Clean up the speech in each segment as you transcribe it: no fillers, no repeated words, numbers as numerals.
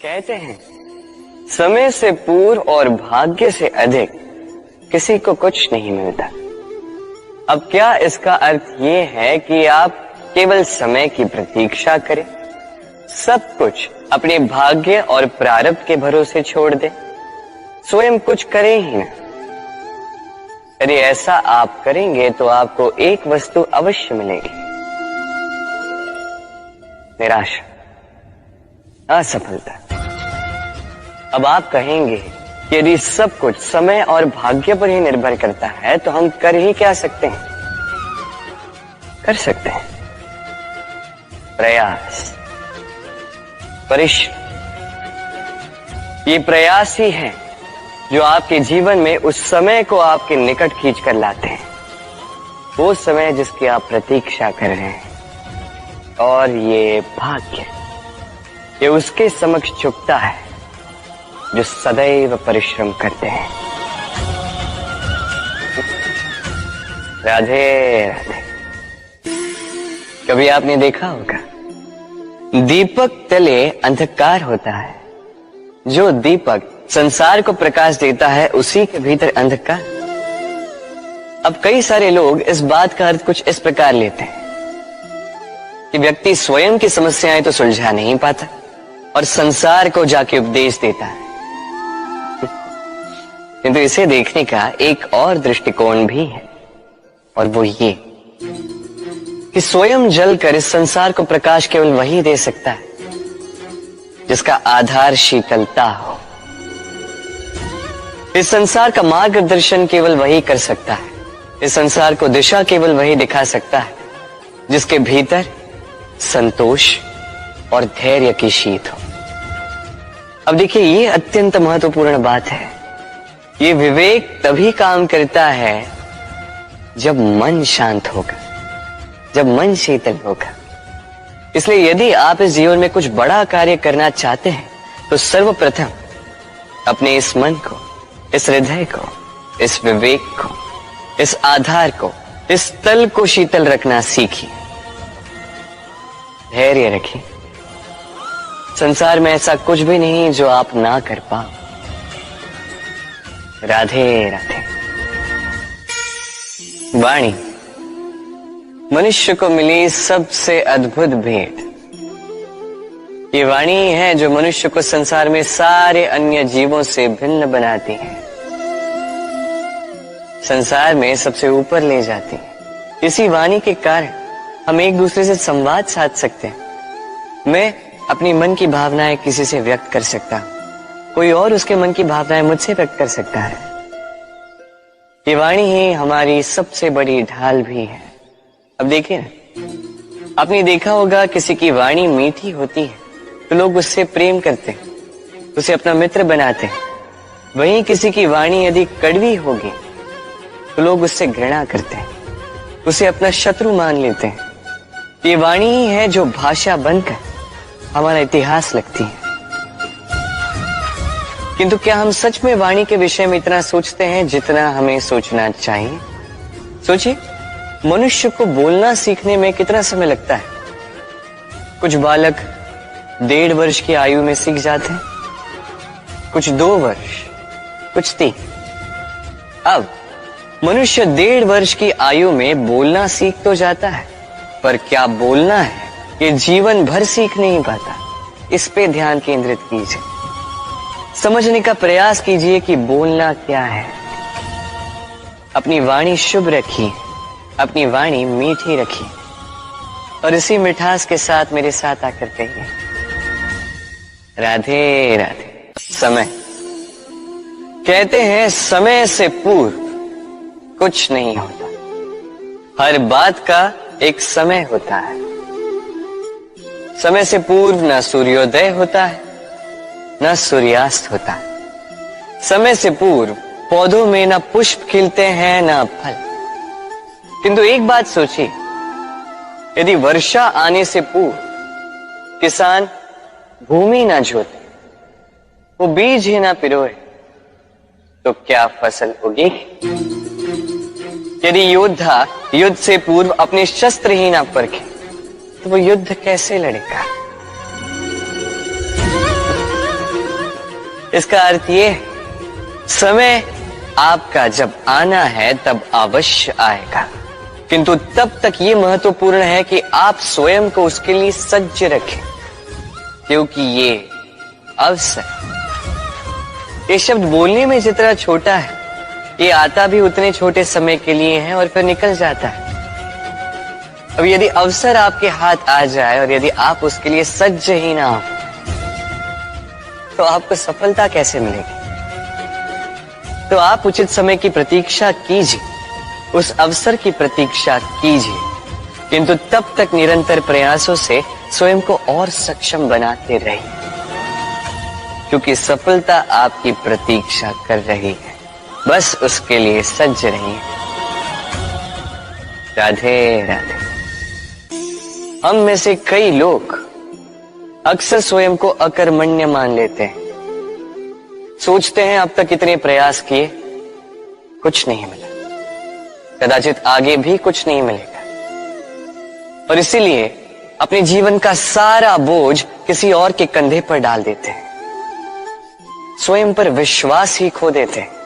कहते हैं समय से पूर्व और भाग्य से अधिक किसी को कुछ नहीं मिलता। अब क्या इसका अर्थ ये है कि आप केवल समय की प्रतीक्षा करें, सब कुछ अपने भाग्य और प्रारब्ध के भरोसे छोड़ दें, स्वयं कुछ करें ही ना? यदि ऐसा आप करेंगे तो आपको एक वस्तु अवश्य मिलेगी, निराशा, असफलता। अब आप कहेंगे कि यदि सब कुछ समय और भाग्य पर ही निर्भर करता है तो हम कर ही क्या सकते हैं? कर सकते हैं प्रयास, परिश्रम। ये प्रयास ही है जो आपके जीवन में उस समय को आपके निकट खींच कर लाते हैं, वो समय जिसकी आप प्रतीक्षा कर रहे हैं। और ये भाग्य, ये उसके समक्ष झुकता है जो सदैव परिश्रम करते हैं। राधे राधे। कभी आपने देखा होगा, दीपक तले अंधकार होता है, जो दीपक संसार को प्रकाश देता है उसी के भीतर अंधकार। अब कई सारे लोग इस बात का अर्थ कुछ इस प्रकार लेते हैं कि व्यक्ति स्वयं की समस्याएं तो सुलझा नहीं पाता और संसार को जाके उपदेश देता है। किंतु इसे देखने का एक और दृष्टिकोण भी है, और वो ये कि स्वयं जलकर इस संसार को प्रकाश केवल वही दे सकता है जिसका आधार शीतलता हो। इस संसार का मार्गदर्शन केवल वही कर सकता है, इस संसार को दिशा केवल वही दिखा सकता है जिसके भीतर संतोष और धैर्य की शीत हो। अब देखिए, ये अत्यंत महत्वपूर्ण बात है। ये विवेक तभी काम करता है जब मन शांत होगा, जब मन शीतल होगा। इसलिए यदि आप इस जीवन में कुछ बड़ा कार्य करना चाहते हैं तो सर्वप्रथम अपने इस मन को, इस हृदय को, इस विवेक को, इस आधार को, इस तल को शीतल रखना सीखिए। धैर्य रखिए। संसार में ऐसा कुछ भी नहीं जो आप ना कर पाओ। राधे राधे। वाणी मनुष्य को मिली सबसे अद्भुत भेंट। ये वाणी है जो मनुष्य को संसार में सारे अन्य जीवों से भिन्न बनाती है, संसार में सबसे ऊपर ले जाती है। इसी वाणी के कारण हम एक दूसरे से संवाद साध सकते हैं। मैं अपनी मन की भावनाएं किसी से व्यक्त कर सकता हूं, कोई और उसके मन की भावनाएं मुझसे व्यक्त कर सकता है। ये वाणी ही हमारी सबसे बड़ी ढाल भी है। अब देखिए ना, आपने देखा होगा किसी की वाणी मीठी होती है तो लोग उससे प्रेम करते हैं, उसे अपना मित्र बनाते हैं। वहीं किसी की वाणी यदि कड़वी होगी तो लोग उससे घृणा करते हैं, उसे अपना शत्रु मान लेते हैं। ये वाणी ही है जो भाषा बनकर हमारा इतिहास लिखती है। किंतु क्या हम सच में वाणी के विषय में इतना सोचते हैं जितना हमें सोचना चाहिए? सोचिए, मनुष्य को बोलना सीखने में कितना समय लगता है। कुछ बालक 1.5 वर्ष की आयु में सीख जाते हैं, कुछ 2 वर्ष, कुछ 3। अब मनुष्य 1.5 वर्ष की आयु में बोलना सीख तो जाता है, पर क्या बोलना है ये जीवन भर सीख नहीं पाता। इस पे ध्यान केंद्रित कीजिए, समझने का प्रयास कीजिए कि बोलना क्या है। अपनी वाणी शुभ रखिए, अपनी वाणी मीठी रखिए, और इसी मिठास के साथ मेरे साथ आकर कहिए, राधे राधे। समय, कहते हैं समय से पूर्व कुछ नहीं होता, हर बात का एक समय होता है। समय से पूर्व न सूर्योदय होता है, न सूर्यास्त होता है। समय से पूर्व पौधों में न पुष्प खिलते हैं न फल। किंतु एक बात सोचिए, यदि वर्षा आने से पूर्व किसान भूमि न जोते, वो बीज ही न पिरोए, तो क्या फसल उगेगी? यदि योद्धा युद्ध से पूर्व अपने शस्त्र ही ना परखे तो वो युद्ध कैसे लड़ेगा? इसका अर्थ ये है, समय आपका जब आना है तब अवश्य आएगा, किंतु तब तक ये महत्वपूर्ण है कि आप स्वयं को उसके लिए सज्ज रखें, क्योंकि ये अवसर, ये शब्द बोलने में जितना छोटा है, ये आता भी उतने छोटे समय के लिए है और फिर निकल जाता है। अब यदि अवसर आपके हाथ आ जाए और यदि आप उसके लिए सज्ज ही ना हो, तो आपको सफलता कैसे मिलेगी? तो आप उचित समय की प्रतीक्षा कीजिए, उस अवसर की प्रतीक्षा कीजिए, किंतु तब तक निरंतर प्रयासों से स्वयं को और सक्षम बनाते रहिए, क्योंकि सफलता आपकी प्रतीक्षा कर रही है। बस उसके लिए सज्ज रहिए। राधे राधे। हम में से कई लोग अक्सर स्वयं को अकर्मण्य मान लेते हैं, सोचते हैं अब तक इतने प्रयास किए, कुछ नहीं मिला, कदाचित आगे भी कुछ नहीं मिलेगा, और इसीलिए अपने जीवन का सारा बोझ किसी और के कंधे पर डाल देते हैं, स्वयं पर विश्वास ही खो देते हैं।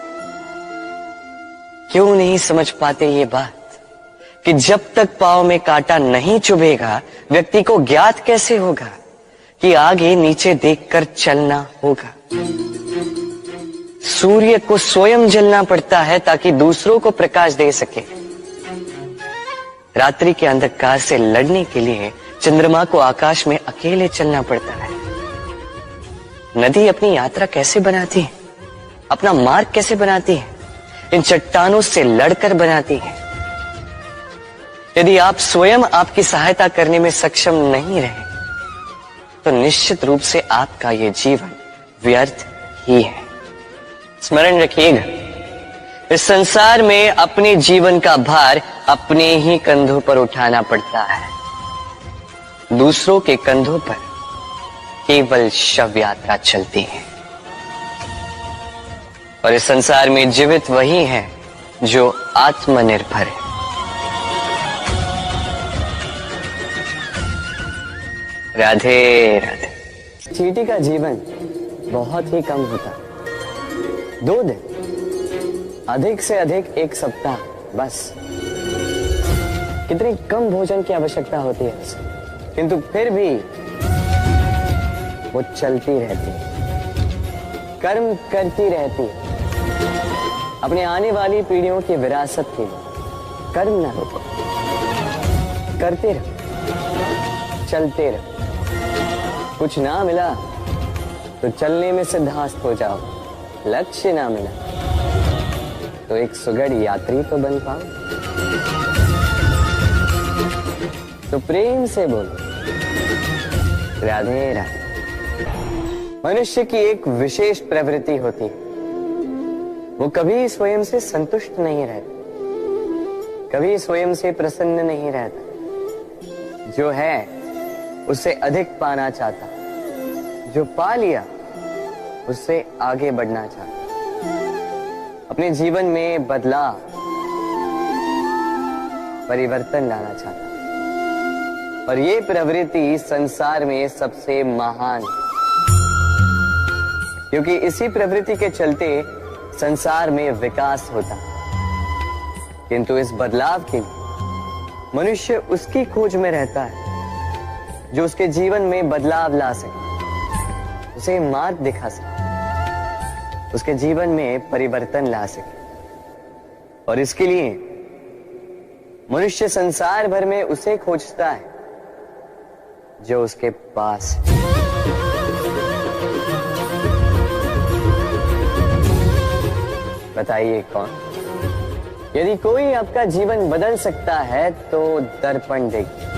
क्यों नहीं समझ पाते ये बात कि जब तक पांव में कांटा नहीं चुभेगा, व्यक्ति को ज्ञात कैसे होगा कि आगे नीचे देखकर चलना होगा। सूर्य को स्वयं जलना पड़ता है ताकि दूसरों को प्रकाश दे सके। रात्रि के अंधकार से लड़ने के लिए चंद्रमा को आकाश में अकेले चलना पड़ता है। नदी अपनी यात्रा कैसे बनाती है, अपना मार्ग कैसे बनाती है? इन चट्टानों से लड़कर बनाती है। यदि आप स्वयं आपकी सहायता करने में सक्षम नहीं रहे, तो निश्चित रूप से आपका यह जीवन व्यर्थ ही है। स्मरण रखिएगा, इस संसार में अपने जीवन का भार अपने ही कंधों पर उठाना पड़ता है। दूसरों के कंधों पर केवल शव यात्रा चलती है। और इस संसार में जीवित वही है जो आत्मनिर्भर है। राधे राधे। चींटी का जीवन बहुत ही कम होता है, 2 दिन, अधिक से अधिक 1 सप्ताह, बस। कितनी कम भोजन की आवश्यकता होती है, किंतु फिर भी वो चलती रहती है, कर्म करती रहती है, अपने आने वाली पीढ़ियों की विरासत के लिए। कर्म ना रोको, करते रहो, चलते रहो। कुछ ना मिला तो चलने में सिद्धास्त हो जाओ, लक्ष्य ना मिला तो एक सुगढ़ यात्री तो बन पाओ। तो प्रेम से बोलो राधे राधे। मनुष्य की एक विशेष प्रवृत्ति होती है, वो कभी स्वयं से संतुष्ट नहीं रहता, कभी स्वयं से प्रसन्न नहीं रहता। जो है उससे अधिक पाना चाहता, जो पा लिया उससे आगे बढ़ना चाहता, अपने जीवन में बदलाव, परिवर्तन लाना चाहता। और ये प्रवृत्ति संसार में सबसे महान है, क्योंकि इसी प्रवृत्ति के चलते संसार में विकास होता है। किंतु इस बदलाव के लिए मनुष्य उसकी खोज में रहता है जो उसके जीवन में बदलाव ला सके, उसे मार्ग दिखा सके, उसके जीवन में परिवर्तन ला सके। और इसके लिए मनुष्य संसार भर में उसे खोजता है जो उसके पास है। बताइए कौन? यदि कोई आपका जीवन बदल सकता है तो दर्पण देखिए,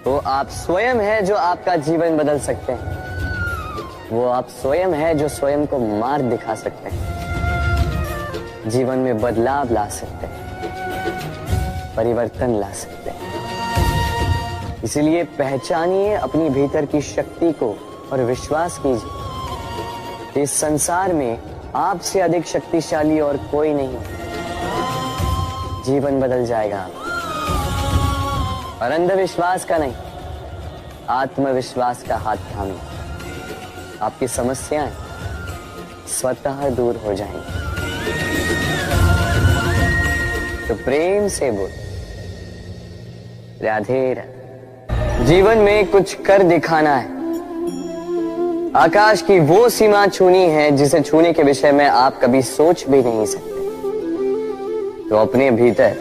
वो आप स्वयं है जो आपका जीवन बदल सकते हैं। वो आप स्वयं है जो स्वयं को मार्ग दिखा सकते हैं, जीवन में बदलाव ला सकते हैं, परिवर्तन ला सकते हैं। इसलिए पहचानिए अपनी भीतर की शक्ति को और विश्वास कीजिए, इस संसार में आपसे अधिक शक्तिशाली और कोई नहीं। जीवन बदल जाएगा, और अंधविश्वास का नहीं, आत्मविश्वास का हाथ थामिए। आपकी समस्याएं स्वतः दूर हो जाएंगी। तो प्रेम से बोल, राधे राधे। जीवन में कुछ कर दिखाना है। आकाश की वो सीमा छूनी है जिसे छूने के विषय में आप कभी सोच भी नहीं सकते। तो अपने भीतर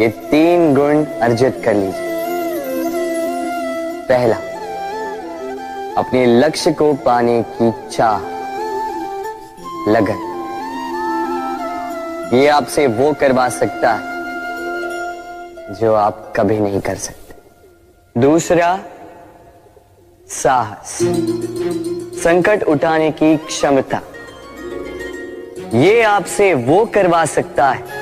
ये 3 गुण अर्जित कर लीजिए। पहला, अपने लक्ष्य को पाने की चाह, लगन। ये आपसे वो करवा सकता है जो आप कभी नहीं कर सकते। दूसरा, साहस, संकट उठाने की क्षमता। ये आपसे वो करवा सकता है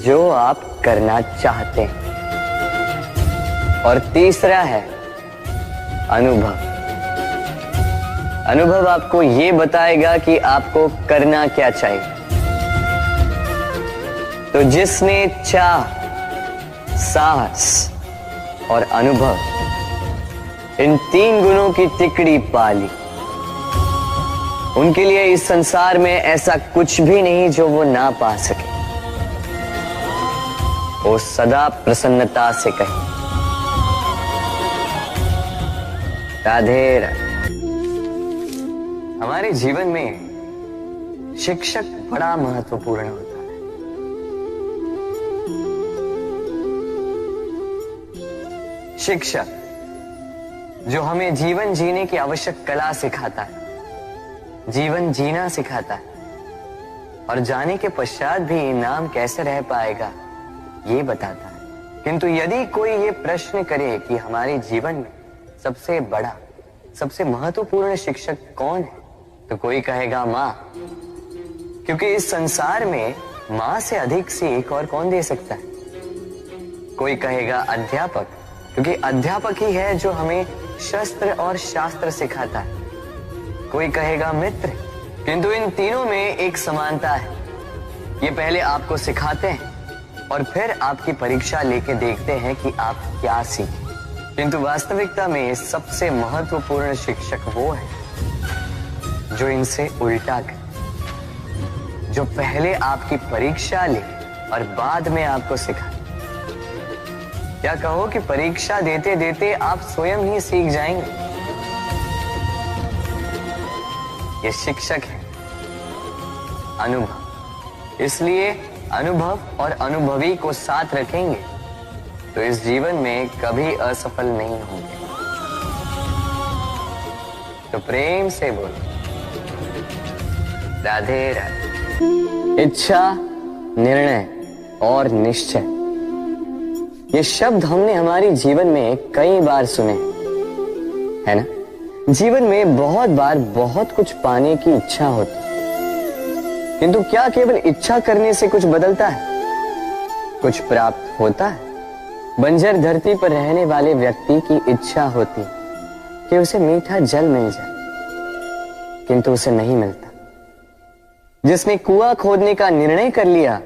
जो आप करना चाहते हैं। और तीसरा है अनुभव। अनुभव आपको ये बताएगा कि आपको करना क्या चाहिए। तो जिसने चाह, साहस और अनुभव, इन 3 गुणों की तिकड़ी पाली, उनके लिए इस संसार में ऐसा कुछ भी नहीं जो वो ना पा सके। वो सदा प्रसन्नता से कहे, राधे राधे। हमारे जीवन में शिक्षक बड़ा महत्वपूर्ण होता है। शिक्षक जो हमें जीवन जीने की आवश्यक कला सिखाता है, जीवन जीना सिखाता है, और जाने के पश्चात भी इनाम कैसे रह पाएगा ये बताता है। किंतु यदि कोई ये प्रश्न करे कि हमारे जीवन में सबसे बड़ा, सबसे महत्वपूर्ण शिक्षक कौन है, तो कोई कहेगा मां, क्योंकि इस संसार में मां से अधिक सीख और कौन दे सकता है। कोई कहेगा अध्यापक, क्योंकि अध्यापक ही है जो हमें शस्त्र और शास्त्र सिखाता है। कोई कहेगा मित्र, किंतु इन तीनों में एक समानता है। ये पहले आपको सिखाते हैं और फिर आपकी परीक्षा लेके देखते हैं कि आप क्या सीखे। किंतु वास्तविकता में सबसे महत्वपूर्ण शिक्षक वो है जो इनसे उल्टा करे, जो पहले आपकी परीक्षा ले और बाद में आपको सिखाए। क्या कहो कि परीक्षा देते देते आप स्वयं ही सीख जाएंगे। ये शिक्षक है अनुभव। इसलिए अनुभव और अनुभवी को साथ रखेंगे तो इस जीवन में कभी असफल नहीं होंगे। तो प्रेम से बोलो, राधे राधे। इच्छा, निर्णय और निश्चय, ये शब्द हमने हमारे जीवन में कई बार सुने, है ना। जीवन में बहुत बार बहुत कुछ पाने की इच्छा होती, किंतु क्या केवल इच्छा करने से कुछ बदलता है, कुछ प्राप्त होता है? बंजर धरती पर रहने वाले व्यक्ति की इच्छा होती कि उसे मीठा जल मिल जाए, किंतु उसे नहीं मिलता। जिसने कुआं खोदने का निर्णय कर लिया,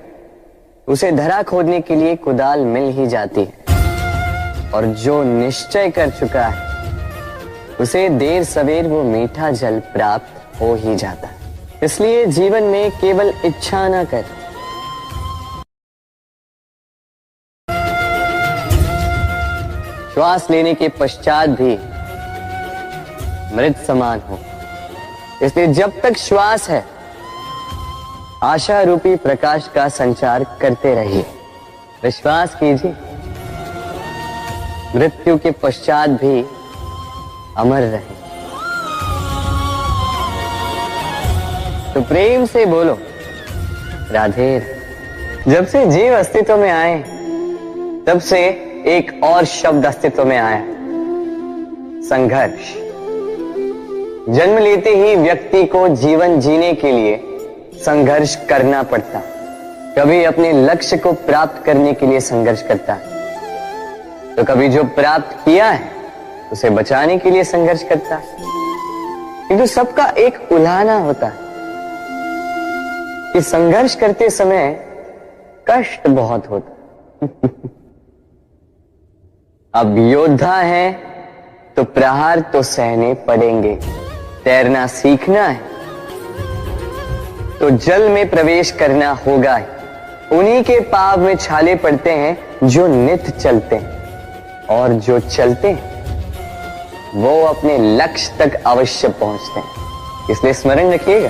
उसे धरा खोदने के लिए कुदाल मिल ही जाती है। और जो निश्चय कर चुका है, उसे देर सवेर वो मीठा जल प्राप्त हो ही जाता है। इसलिए जीवन में केवल इच्छा न कर, श्वास लेने के पश्चात भी मृत समान हो। इसलिए जब तक श्वास है, आशा रूपी प्रकाश का संचार करते रहिए। विश्वास कीजिए, मृत्यु के पश्चात भी अमर रहे। तो प्रेम से बोलो, राधे। जब से जीव अस्तित्व में आए, तब से एक और शब्द अस्तित्व में आया, संघर्ष। जन्म लेते ही व्यक्ति को जीवन जीने के लिए संघर्ष करना पड़ता। कभी अपने लक्ष्य को प्राप्त करने के लिए संघर्ष करता है, तो कभी जो प्राप्त किया है उसे बचाने के लिए संघर्ष करता है। किंतु सबका एक उल्हाना होता है कि संघर्ष करते समय कष्ट बहुत होता है। अब योद्धा है तो प्रहार तो सहने पड़ेंगे, तैरना सीखना है तो जल में प्रवेश करना होगा। उन्हीं के पाँव में छाले पड़ते हैं जो नित्य चलते हैं, और जो चलते हैं वो अपने लक्ष्य तक अवश्य पहुंचते हैं। इसलिए स्मरण रखिएगा,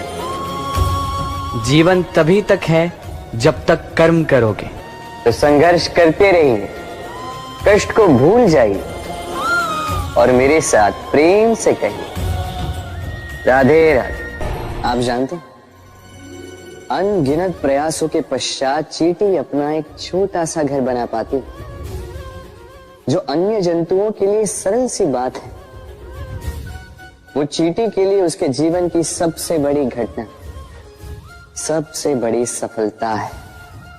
जीवन तभी तक है जब तक कर्म करोगे। तो संघर्ष करते रहिए, कष्ट को भूल जाइए और मेरे साथ प्रेम से कहिए राधे राधे। आप जानते हैं, अनगिनत प्रयासों के पश्चात चींटी अपना एक छोटा सा घर बना पाती है, जो अन्य जंतुओं के लिए सरल सी बात है। वो चींटी के लिए उसके जीवन की सबसे बड़ी घटना, सबसे बड़ी सफलता है।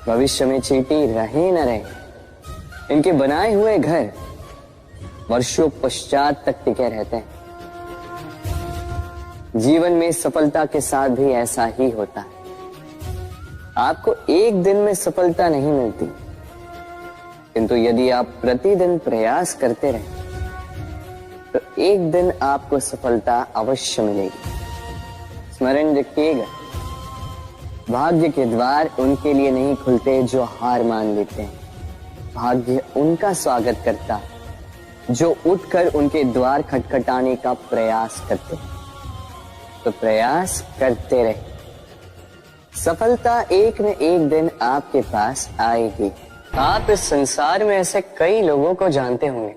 भविष्य में चींटी रहे न रहे, इनके बनाए हुए घर वर्षों पश्चात तक टिके रहते हैं। जीवन में सफलता के साथ भी ऐसा ही होता है। आपको एक दिन में सफलता नहीं मिलती, किंतु यदि आप प्रतिदिन प्रयास करते रहें तो एक दिन आपको सफलता अवश्य मिलेगी। स्मरण रखिएगा, भाग्य के द्वार उनके लिए नहीं खुलते जो हार मान लेते हैं। भाग्य उनका स्वागत करता है जो उठकर उनके द्वार खटखटाने का प्रयास करते हैं। तो प्रयास करते रहे, सफलता एक न एक दिन आपके पास आएगी। आप इस संसार में ऐसे कई लोगों को जानते होंगे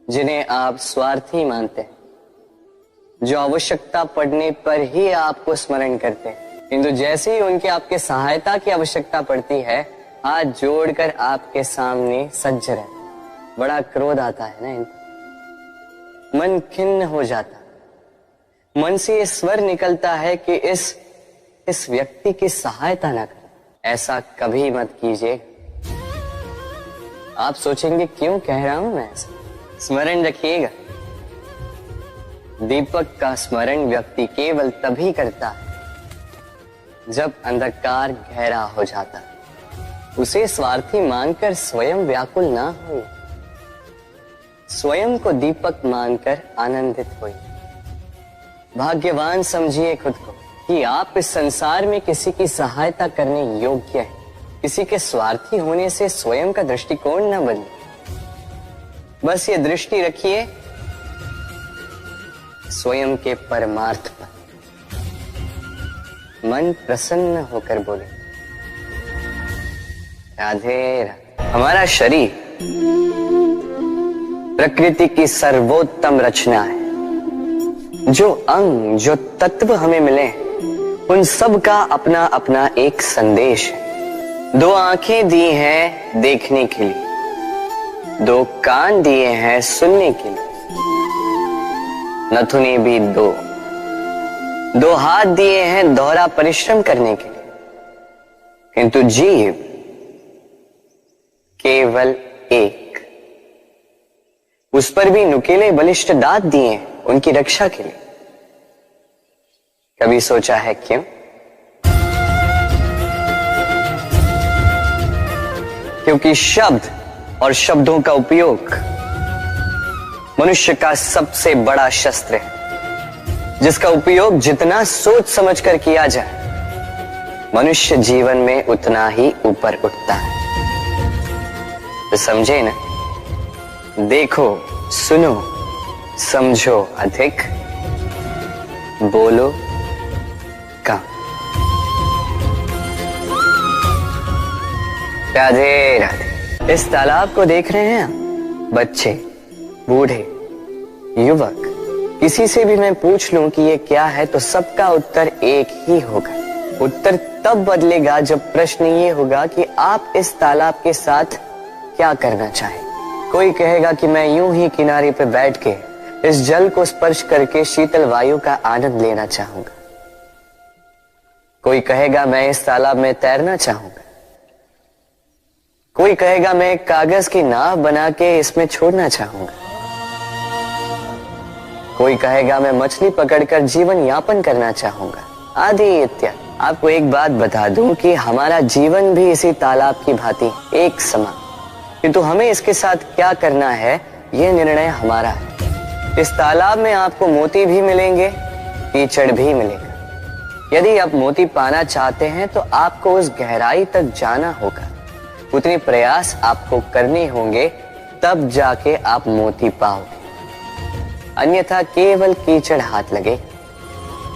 जिन्हें आप स्वार्थी मानते हैं, जो आवश्यकता पड़ने पर ही आपको स्मरण करते हैं, किंतु जैसे ही उनके आपके सहायता की आवश्यकता पड़ती है, हाथ जोड़कर आपके सामने सज्ज रहते। बड़ा क्रोध आता है ना इनको, मन खिन्न हो जाता, मन से ये स्वर निकलता है कि इस व्यक्ति की सहायता ना करें। ऐसा कभी मत कीजिए। आप सोचेंगे क्यों कह रहा हूं मैं ऐसा? स्मरण रखिएगा, दीपक का स्मरण व्यक्ति केवल तभी करता है जब अंधकार गहरा हो जाता है। उसे स्वार्थी मानकर स्वयं व्याकुल ना हो, स्वयं को दीपक मानकर आनंदित होइए। भाग्यवान समझिए खुद को कि आप इस संसार में किसी की सहायता करने योग्य हैं। किसी के स्वार्थी होने से स्वयं का दृष्टिकोण न बदले। बस ये दृष्टि रखिए स्वयं के परमार्थ पर। मन प्रसन्न होकर बोले राधे राधे। हमारा शरीर प्रकृति की सर्वोत्तम रचना है। जो अंग, जो तत्व हमें मिले, उन सब का अपना अपना एक संदेश है। दो आंखें दी हैं देखने के लिए, दो कान दिए हैं सुनने के लिए, नथुने भी दो हाथ दिए हैं दोहरा परिश्रम करने के लिए, किंतु जीव केवल एक। उस पर भी नुकीले बलिष्ठ दांत दिए हैं उनकी रक्षा के लिए। कभी सोचा है क्यों? क्योंकि शब्द और शब्दों का उपयोग मनुष्य का सबसे बड़ा शस्त्र है, जिसका उपयोग जितना सोच समझकर किया जाए, मनुष्य जीवन में उतना ही ऊपर उठता है। तो समझे ना, देखो सुनो समझो अधिक, बोलो कम। राधे राधे। इस तालाब को देख रहे हैं आप? बच्चे, बूढ़े, युवक, किसी से भी मैं पूछ लूं कि ये क्या है तो सबका उत्तर एक ही होगा। उत्तर तब बदलेगा जब प्रश्न ये होगा कि आप इस तालाब के साथ क्या करना चाहें। कोई कहेगा कि मैं यूं ही किनारे पर बैठ के इस जल को स्पर्श करके शीतल वायु का आनंद लेना चाहूंगा। कोई कहेगा मैं इस तालाब में तैरना चाहूंगा। कोई कहेगा मैं एक कागज की नाव बना के इसमें छोड़ना चाहूंगा। कोई कहेगा मैं मछली पकड़कर जीवन यापन करना चाहूंगा, आदि इत्यादि। आपको एक बात बता दूं कि हमारा जीवन भी इसी तालाब की भांति एक समान, किंतु हमें इसके साथ क्या करना है यह निर्णय हमारा है। इस तालाब में आपको मोती भी मिलेंगे कीचड़ भी मिलेगा। यदि आप मोती पाना चाहते हैं तो आपको उस गहराई तक जाना होगा, उतने प्रयास आपको करने होंगे, तब जाके आप मोती पाओगे। अन्यथा केवल कीचड़ हाथ लगे।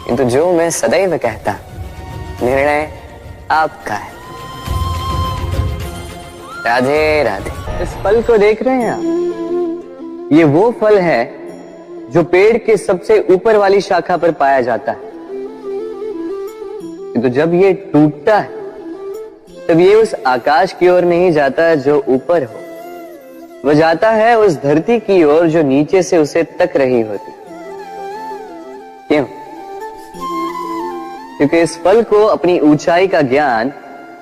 किंतु जो मैं सदैव कहता, निर्णय आपका है। राधे राधे। इस फल को देख रहे हैं आप? ये वो फल है जो पेड़ के सबसे ऊपर वाली शाखा पर पाया जाता है। तो जब ये टूटता है तब ये उस आकाश की ओर नहीं जाता जो ऊपर हो, वह जाता है उस धरती की ओर जो नीचे से उसे तक रही होती। क्यों? क्योंकि इस फल को अपनी ऊंचाई का ज्ञान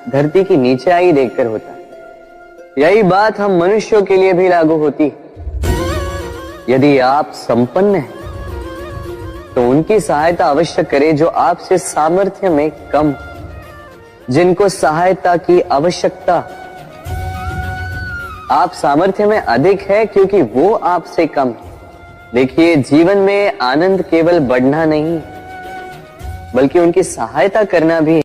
धरती की नीचाई देखकर होता है। यही बात हम मनुष्यों के लिए भी लागू होती है। यदि आप संपन्न हैं तो उनकी सहायता अवश्य करें जो आपसे सामर्थ्य में कम, जिनको सहायता की आवश्यकता। आप सामर्थ्य में अधिक है क्योंकि वो आपसे कम है। देखिए, जीवन में आनंद केवल बढ़ना नहीं बल्कि उनकी सहायता करना भी